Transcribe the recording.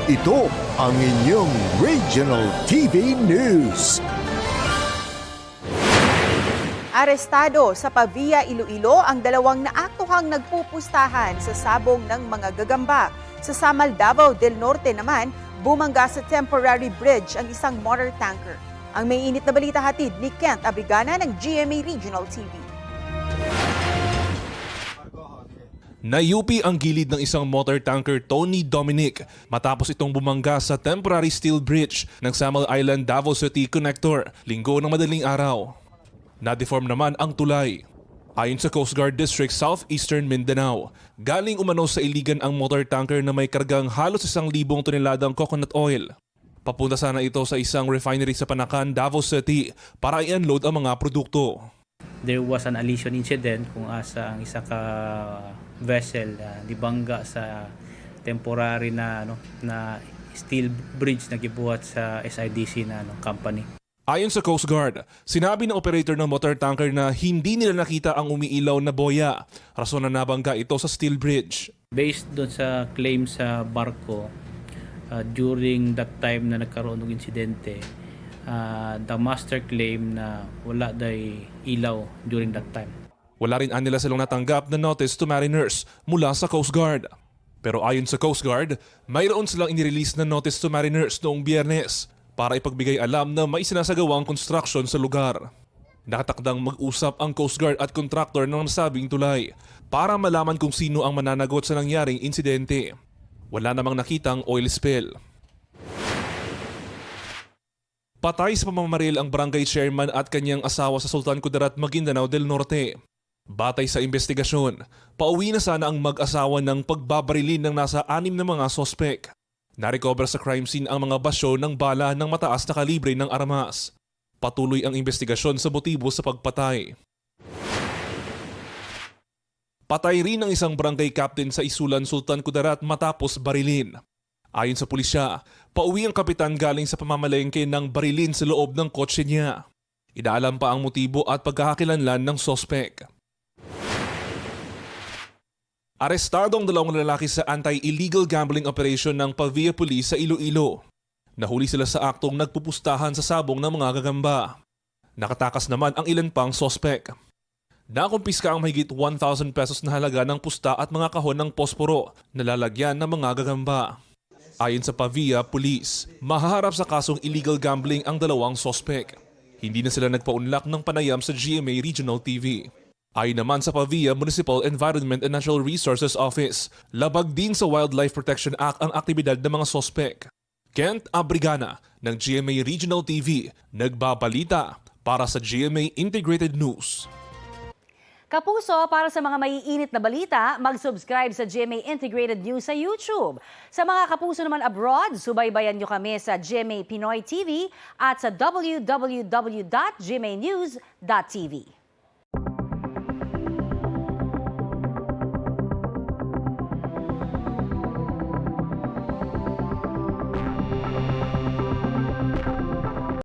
Ito ang inyong Regional TV News. Arestado sa Pavia, Iloilo ang dalawang naaktuhang nagpupustahan sa sabong ng mga gagamba. Sa Samal, Davao del Norte naman, bumangga sa temporary bridge ang isang motor tanker. Ang may init na balita hatid ni Kent Abrigana ng GMA Regional TV. Nayupi ang gilid ng isang motor tanker Tony Dominic matapos itong bumangga sa temporary steel bridge ng Samal Island Davao City Connector linggo ng madaling araw. Na-deform naman ang tulay. Ayon sa Coast Guard District Southeastern Mindanao, galing umano sa Iligan ang motor tanker na may kargang halos 1,000 toneladang coconut oil. Papunta sana ito sa isang refinery sa Panacan, Davao City para i-unload ang mga produkto. There was an allision incident kung asa ang isa ka vessel dibangga sa temporary na steel bridge na gibuhat sa SIDC na company. Ayon sa Coast Guard, sinabi ng operator ng motor tanker na hindi nila nakita ang umiilaw na boya, rason na nabangga ito sa steel bridge. Based doon sa claim sa barko, during that time na nagkaroon ng insidente, the master claim na wala day ilaw during that time. Wala rin nila silang natanggap na notice to mariners mula sa Coast Guard. Pero ayon sa Coast Guard, mayroon silang inirelease na notice to mariners noong Biyernes para ipagbigay alam na may sinasagawang construction sa lugar. Nakatakdang mag-usap ang Coast Guard at contractor ng nasabing tulay para malaman kung sino ang mananagot sa nangyaring insidente. Wala namang nakitang oil spill. Patay sa pamamaril ang barangay chairman at kanyang asawa sa Sultan Kudarat, Maguindanao del Norte. Batay sa investigasyon, pauwi na sana ang mag-asawa ng pagbabarilin ng nasa 6 na mga sospek. Narecover sa crime scene ang mga basyo ng bala ng mataas na kalibre ng armas. Patuloy ang investigasyon sa motibo sa pagpatay. Patay rin ang isang barangay captain sa Isulan, Sultan Kudarat matapos barilin. Ayon sa pulisya, pauwi ang kapitan galing sa pamamalengke ng barilin sa loob ng kotse niya. Inaalam pa ang motibo at pagkakakilanlan ng sospek. Arestado ang dalawang lalaki sa anti-illegal gambling operation ng Pavia Police sa Iloilo. Nahuli sila sa aktong nagpupustahan sa sabong ng mga gagamba. Nakatakas naman ang ilan pang sospek. Nakumpiska ang mahigit 1,000 pesos na halaga ng pusta at mga kahon ng posporo na lalagyan ng mga gagamba. Ayon sa Pavia Police, mahaharap sa kasong illegal gambling ang dalawang sospek. Hindi na sila nagpaunlak ng panayam sa GMA Regional TV. Ayon naman sa Pavia Municipal Environment and Natural Resources Office, labag din sa Wildlife Protection Act ang aktibidad ng mga sospek. Kent Abrigana ng GMA Regional TV, nagbabalita para sa GMA Integrated News. Kapuso, para sa mga maiinit na balita, mag-subscribe sa GMA Integrated News sa YouTube. Sa mga kapuso naman abroad, subaybayan nyo kami sa GMA Pinoy TV at sa www.gmanews.tv.